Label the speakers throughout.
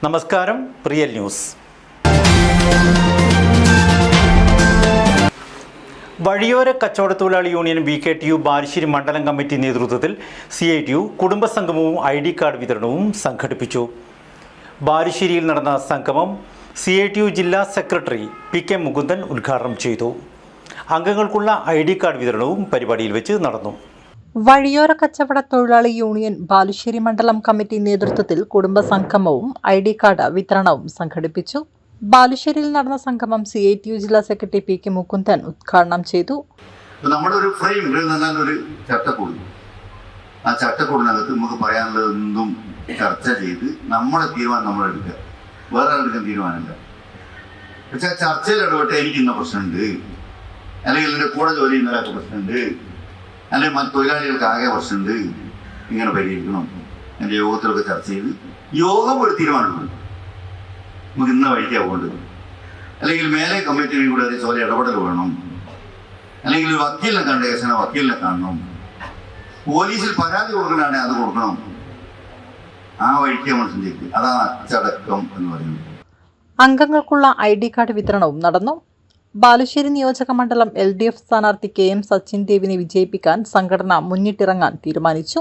Speaker 1: നമസ്കാരം, real news. വഴിയോര കച്ചവടത്തൊഴിലാളി union BKTU Balussery മണ്ഡലം കമ്മിറ്റി നേതൃത്വത്തിൽ CITU കുടുംബസംഗമവും ID കാർഡ് വിതരണവും സംഘടിപ്പിച്ചു. ബാലുശ്ശേരിയിൽ നടന്ന സംഗമം CITU ജില്ലാ സെക്രട്ടറി PK മുകുന്ദൻ ഉദ്ഘാടനം ചെയ്തു. അംഗങ്ങൾക്കുള്ള ID കാർഡ് വിതരണവും പരിപാടിയിൽ വെച്ച് നടന്നു.
Speaker 2: വഴിയോര കച്ചവട തൊഴിലാളി യൂണിയൻ ബാലുശ്ശേരി മണ്ഡലം കമ്മിറ്റി നേതൃത്വത്തിൽ കുടുംബസംഗമവും ID കാർഡ് വിതരണവും സംഘടിപ്പിച്ചു. ബാലുശ്ശേരിയിൽ നടന്ന സംഗമം CITU ജില്ലാ സെക്രട്ടറി PK മുകുന്ദൻ ഉദ്ഘാടനം ചെയ്തു.
Speaker 3: നമ്മുടെ ഒരു ഫ്രെയിം ഒരു ചട്ടക്കൂട്, ആ ചട്ടക്കൂടിനകത്ത് നമുക്ക് പറയാനുള്ളതെന്തും ചർച്ച ചെയ്ത് നമ്മുടെ തീരുമാനം നമ്മൾ എടുക്കുക, വേറെ എടുക്കാൻ തീരുമാനമില്ല. പക്ഷെ ചർച്ചയിൽ ഇടപെട്ട് എനിക്ക് ഇന്ന പ്രശ്നമുണ്ട്, അല്ലെങ്കിൽ എൻ്റെ കൂടെ ജോലി ചെയ്യുന്ന ഒരാൾക്ക് പ്രശ്നമുണ്ട്, അല്ലെങ്കിൽ മറ്റ് തൊഴിലാളികൾക്ക് ആകെ പ്രശ്നമുണ്ട്, ഇങ്ങനെ പരിഹരിക്കണം. എൻ്റെ യോഗത്തിലൊക്കെ ചർച്ച ചെയ്ത് യോഗം ഒരു തീരുമാനമുണ്ട്, നമുക്ക് ഇന്ന വഴിക്കാണ് പോകേണ്ടത്, അല്ലെങ്കിൽ മേലെ കമ്മിറ്റിയിൽ കൂടെ ചോല ഇടപെടൽ വേണം, അല്ലെങ്കിൽ ഒരു വക്കീലിനെ കണ്ട കേസിനെ വക്കീലിനെ കാണണം, പോലീസിൽ പരാതി കൊടുക്കണമെങ്കിൽ അത് കൊടുക്കണം. ആ വഴിക്ക് നമ്മൾ ചിന്തിക്കുക. അതാണ് അച്ചടക്കം എന്ന് പറയുന്നത്.
Speaker 2: അംഗങ്ങൾക്കുള്ള ID കാർഡ് വിതരണവും നടന്നു. ബാലുശ്ശേരി നിയോജക മണ്ഡലം LDF സ്ഥാനാർത്ഥി KM സച്ചിൻ ദേവിനെ വിജയിപ്പിക്കാൻ സംഘടന മുന്നിട്ടിറങ്ങാൻ തീരുമാനിച്ചു.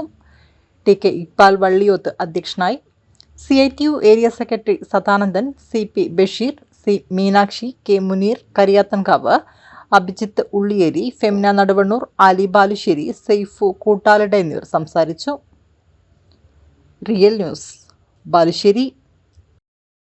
Speaker 2: TK ഇക്ബാൽ വള്ളിയോത്ത് അധ്യക്ഷനായി. CITU area secretary Sadanandan, CP Basheer, C Meenakshi, K Muneer Kariyathankavu, Abhijith Ulliyeri, Femina Naduvannur, Ali Balussery, Saifu Koottalida എന്നിവർ സംസാരിച്ചു. Real news, Balussery.